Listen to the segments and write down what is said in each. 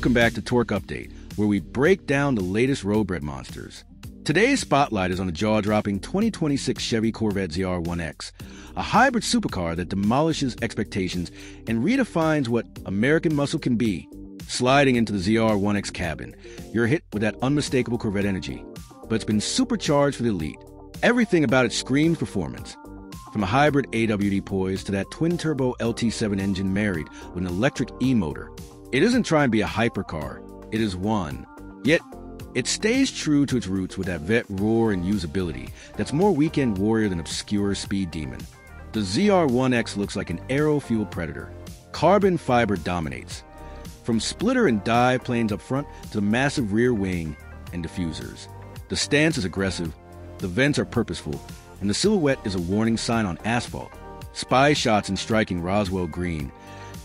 Welcome back to Torque Update, where we break down the latest road-bred monsters. Today's spotlight is on the jaw-dropping 2026 Chevy Corvette ZR1X, a hybrid supercar that demolishes expectations and redefines what American muscle can be. Sliding into the ZR1X cabin, you're hit with that unmistakable Corvette energy, but it's been supercharged for the elite. Everything about it screams performance. From a hybrid AWD Poise to that twin-turbo LT7 engine married with an electric e-motor. It isn't trying to be a hypercar, it is one. Yet, it stays true to its roots with that Vette roar and usability that's more weekend warrior than obscure speed demon. The ZR1X looks like an aero-fueled predator. Carbon fiber dominates. From splitter and dive planes up front to the massive rear wing and diffusers. The stance is aggressive, the vents are purposeful, and the silhouette is a warning sign on asphalt. Spy shots in striking Roswell green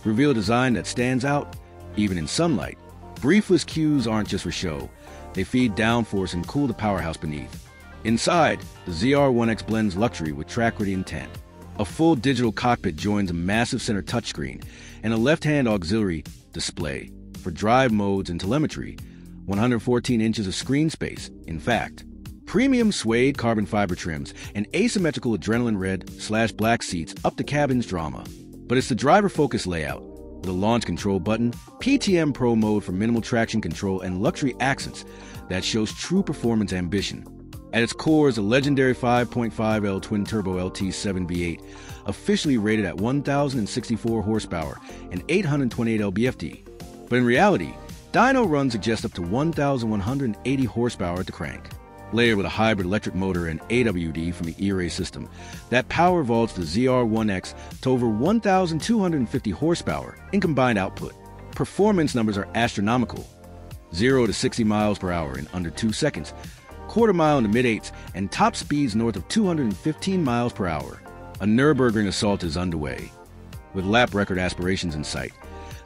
reveal a design that stands out even in sunlight. Briefless cues aren't just for show. They feed downforce and cool the powerhouse beneath. Inside, the ZR1X blends luxury with track-ready intent. A full digital cockpit joins a massive center touchscreen and a left-hand auxiliary display for drive modes and telemetry. 114 inches of screen space, in fact. Premium suede carbon fiber trims and asymmetrical adrenaline red/black seats up the cabin's drama. But it's the driver-focused layout, with a launch control button, PTM Pro mode for minimal traction control, and luxury accents that shows true performance ambition. At its core is a legendary 5.5L twin-turbo LT7 V8, officially rated at 1,064 horsepower and 828 lb-ft. But in reality, dyno runs suggest up to 1,180 horsepower at the crank. Layered with a hybrid electric motor and AWD from the E-Ray system, that power vaults the ZR1X to over 1,250 horsepower in combined output. Performance numbers are astronomical. 0 to 60 miles per hour in under 2 seconds, quarter mile in the mid-8s, and top speeds north of 215 miles per hour. A Nürburgring assault is underway, with lap record aspirations in sight.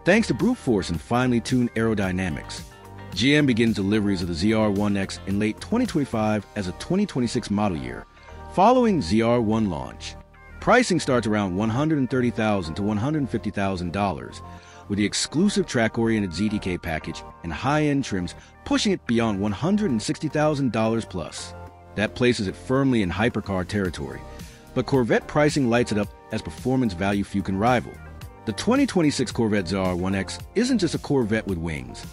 Thanks to brute force and finely tuned aerodynamics, GM begins deliveries of the ZR1X in late 2025 as a 2026 model year, following ZR1 launch. Pricing starts around $130,000 to $150,000, with the exclusive track-oriented ZDK package and high-end trims pushing it beyond $160,000 plus. That places it firmly in hypercar territory, but Corvette pricing lights it up as performance value few can rival. The 2026 Corvette ZR1X isn't just a Corvette with wings.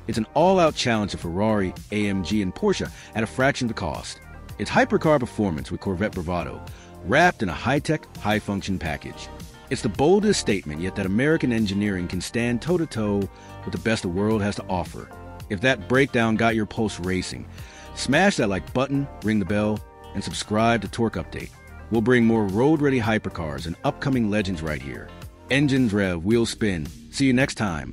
It's an all-out challenge to Ferrari, AMG, and Porsche at a fraction of the cost. It's hypercar performance with Corvette bravado, wrapped in a high-tech, high-function package. It's the boldest statement yet that American engineering can stand toe-to-toe with the best the world has to offer. If that breakdown got your pulse racing, smash that like button, ring the bell, and subscribe to Torque Update. We'll bring more road-ready hypercars and upcoming legends right here. Engines rev, wheels spin. See you next time.